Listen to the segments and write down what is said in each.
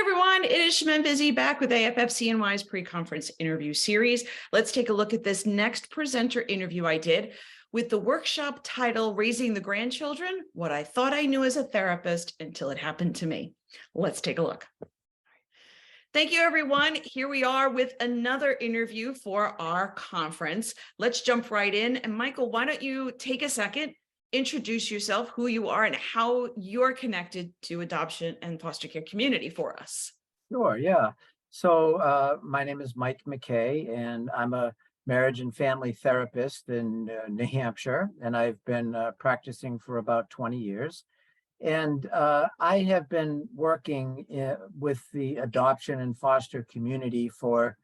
Everyone, it is Shemin Busy back with AFFCNY's pre-conference interview series. Let's take a look at this next presenter interview I did with the workshop title, Raising the Grandchildren, What I Thought I Knew as a Therapist Until It Happened to Me. Let's take a look. Thank you, everyone. Here we are with another interview for our conference. Let's jump right in. And Michael, why don't you take a second, introduce yourself, who you are, and how you're connected to adoption and foster care community for us. Sure, yeah. So my name is Mike McCay, and I'm a marriage and family therapist in New Hampshire, and I've been practicing for about 20 years. And I have been working with the adoption and foster community for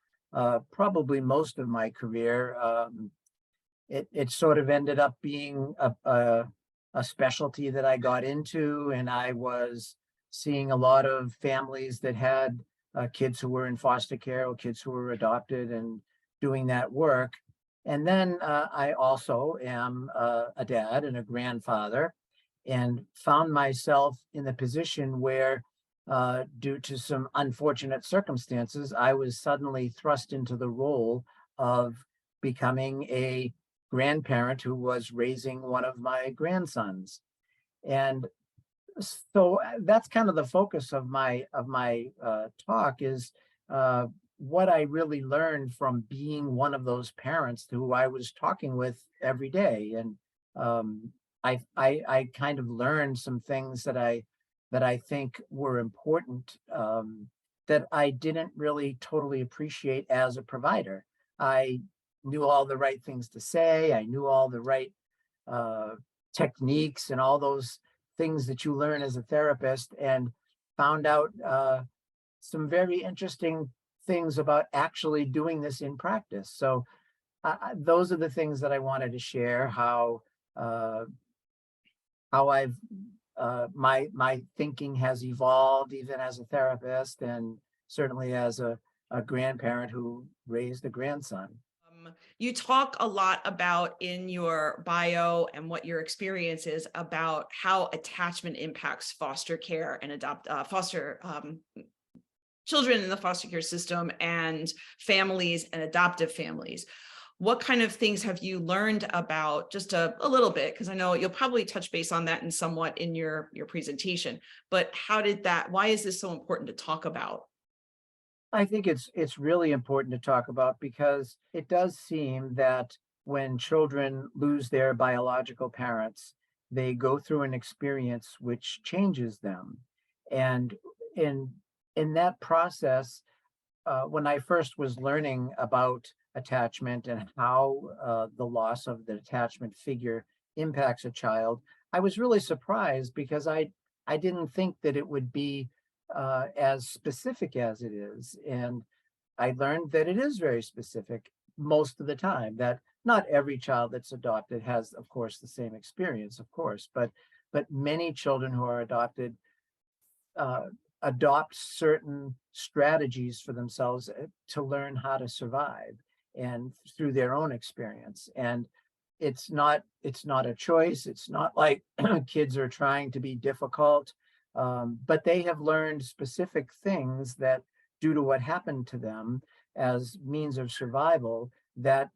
probably most of my career. It sort of ended up being a specialty that I got into, and I was seeing a lot of families that had kids who were in foster care or kids who were adopted and doing that work. And then I also am a dad and a grandfather, and found myself in the position where, due to some unfortunate circumstances, I was suddenly thrust into the role of becoming a grandparent who was raising one of my grandsons. And so that's kind of the focus of my talk is what I really learned from being one of those parents who I was talking with every day. And I kind of learned some things that I think were important, that I didn't really totally appreciate as a provider. I knew all the right things to say. I knew all the right techniques and all those things that you learn as a therapist, and found out some very interesting things about actually doing this in practice. So those are the things that I wanted to share, how I've my thinking has evolved even as a therapist, and certainly as a grandparent who raised a grandson. You talk a lot about in your bio and what your experience is about how attachment impacts foster care and foster children in the foster care system and families and adoptive families. What kind of things have you learned about, just a little bit, because I know you'll probably touch base on that in somewhat in your presentation, but why is this so important to talk about? I think it's really important to talk about, because it does seem that when children lose their biological parents, they go through an experience which changes them. And in that process, when I first was learning about attachment and how the loss of the attachment figure impacts a child, I was really surprised, because I didn't think that it would be as specific as it is. And I learned that it is very specific most of the time, that not every child that's adopted has, of course, the same experience, of course, but many children who are adopted adopt certain strategies for themselves to learn how to survive, and through their own experience. And it's not a choice. It's not like kids are trying to be difficult. But they have learned specific things that, due to what happened to them as means of survival, that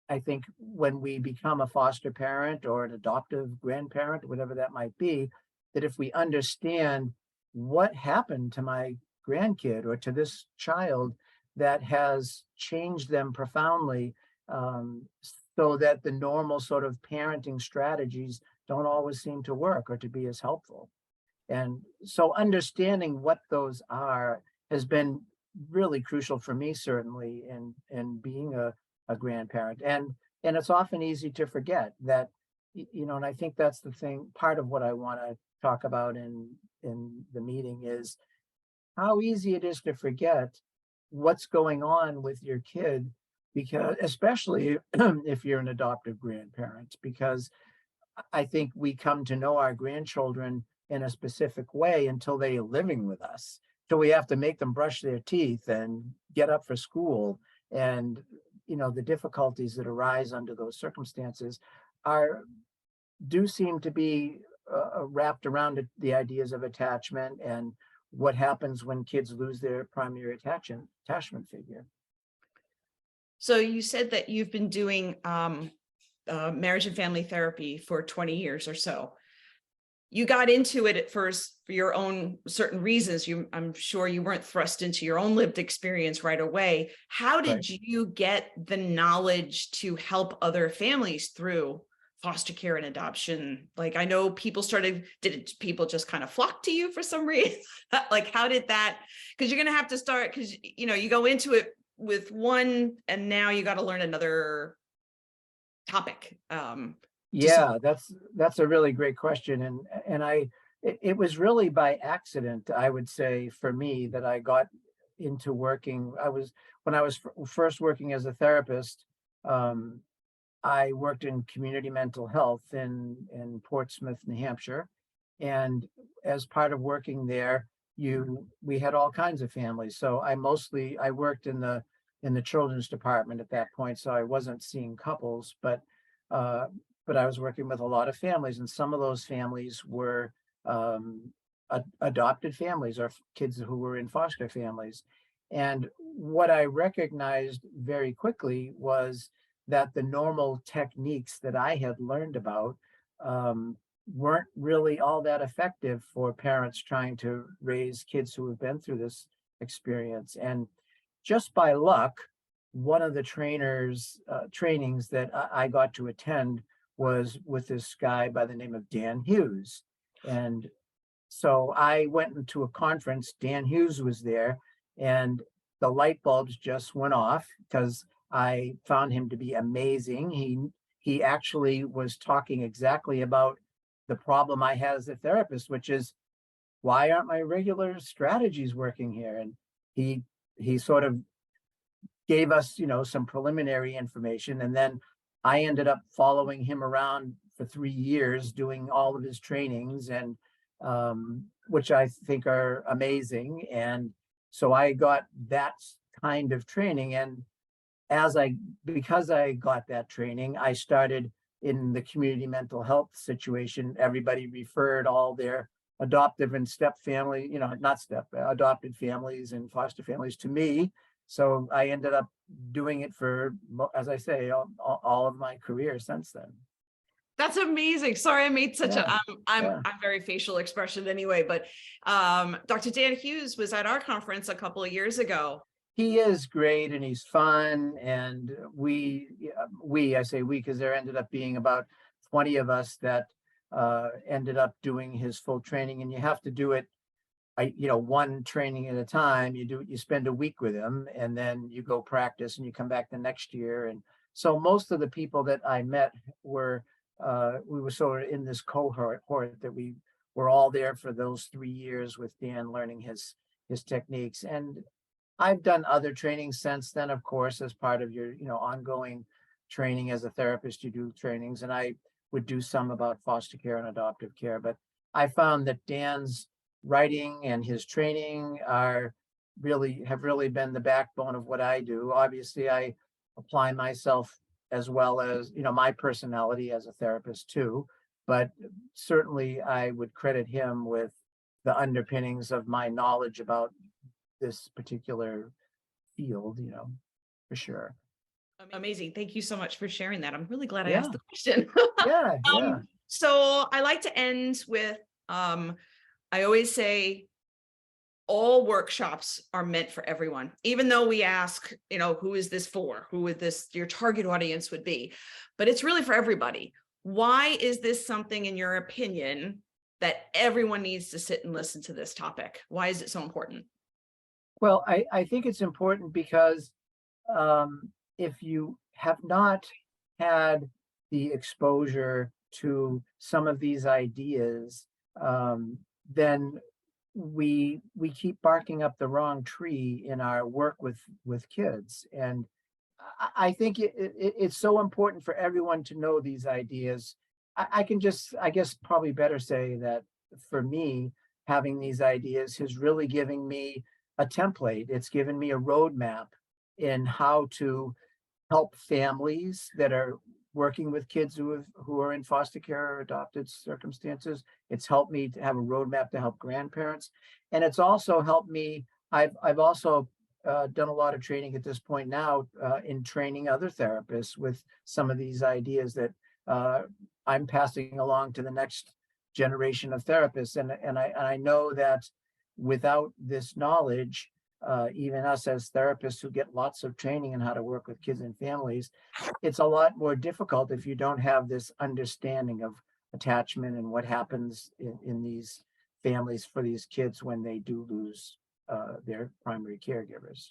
I think when we become a foster parent or an adoptive grandparent, whatever that might be, that if we understand what happened to my grandkid or to this child that has changed them profoundly, so that the normal sort of parenting strategies don't always seem to work or to be as helpful. And so understanding what those are has been really crucial for me, certainly, in being a grandparent. And it's often easy to forget that, and I think that's the thing, part of what I want to talk about in the meeting is how easy it is to forget what's going on with your kid, because especially if you're an adoptive grandparent, because I think we come to know our grandchildren in a specific way until they are living with us. So we have to make them brush their teeth and get up for school. And, the difficulties that arise under those circumstances do seem to be wrapped around the ideas of attachment and what happens when kids lose their primary attachment figure. So you said that you've been doing marriage and family therapy for 20 years or so. You got into it at first for your own certain reasons. I'm sure you weren't thrust into your own lived experience right away. How Right. did you get the knowledge to help other families through foster care and adoption? Like, I know did people just kind of flock to you for some reason? Like, how did that, because you're going to have to start, because, you go into it with one and now you got to learn another topic. Yeah, that's a really great question. And it was really by accident, I would say, for me, that I got into working. When I was first working as a therapist, um, I worked in community mental health in Portsmouth, New Hampshire. And as part of working there, we had all kinds of families. So I worked in the children's department at that point. So I wasn't seeing couples, uh, but I was working with a lot of families, and some of those families were um, adopted families or kids who were in foster families. And what I recognized very quickly was that the normal techniques that I had learned about um, weren't really all that effective for parents trying to raise kids who have been through this experience. And just by luck, one of the trainings that I got to attend was with this guy by the name of Dan Hughes. And so I went into a conference, Dan Hughes was there, and the light bulbs just went off because I found him to be amazing. He actually was talking exactly about the problem I had as a therapist, which is, why aren't my regular strategies working here? And he sort of gave us, some preliminary information. And then I ended up following him around for 3 years, doing all of his trainings, and which I think are amazing. And so I got that kind of training. And because I got that training, I started in the community mental health situation. Everybody referred all their adoptive and step family, not step, adopted families and foster families to me. So I ended up doing it for, as I say, all of my career since then. That's amazing. Sorry, I made such Yeah, I'm yeah. very facial expression anyway, but Dr. Dan Hughes was at our conference a couple of years ago. He is great and he's fun. And I say we, because there ended up being about 20 of us that ended up doing his full training. And you have to do it, one training at a time. You spend a week with him and then you go practice and you come back the next year. And so most of the people that I met we were sort of in this cohort that we were all there for those 3 years with Dan, learning his techniques. And I've done other trainings since then, of course, as part of your, ongoing training as a therapist. You do trainings, and I would do some about foster care and adoptive care. But I found that Dan's writing and his training have really been the backbone of what I do. Obviously, I apply myself as well as, my personality as a therapist too. But certainly I would credit him with the underpinnings of my knowledge about this particular field, for sure. Amazing. Thank you so much for sharing that. I'm really glad I asked Yeah, the question. yeah, yeah. So I like to end with I always say all workshops are meant for everyone, even though we ask, who is this for? Who would your target audience would be? But it's really for everybody. Why is this something, in your opinion, that everyone needs to sit and listen to this topic? Why is it so important? Well, I think it's important because if you have not had the exposure to some of these ideas, then we keep barking up the wrong tree in our work with kids. And I think it's so important for everyone to know these ideas. I can just, I guess, probably better say that for me, having these ideas is really giving me a template. It's given me a roadmap in how to help families that are working with kids who are in foster care or adopted circumstances. It's helped me to have a roadmap to help grandparents, and it's also helped me. I've also done a lot of training at this point now in training other therapists with some of these ideas that uh, I'm passing along to the next generation of therapists, and I know that without this knowledge, even us as therapists who get lots of training in how to work with kids and families, it's a lot more difficult if you don't have this understanding of attachment and what happens in these families for these kids when they do lose their primary caregivers.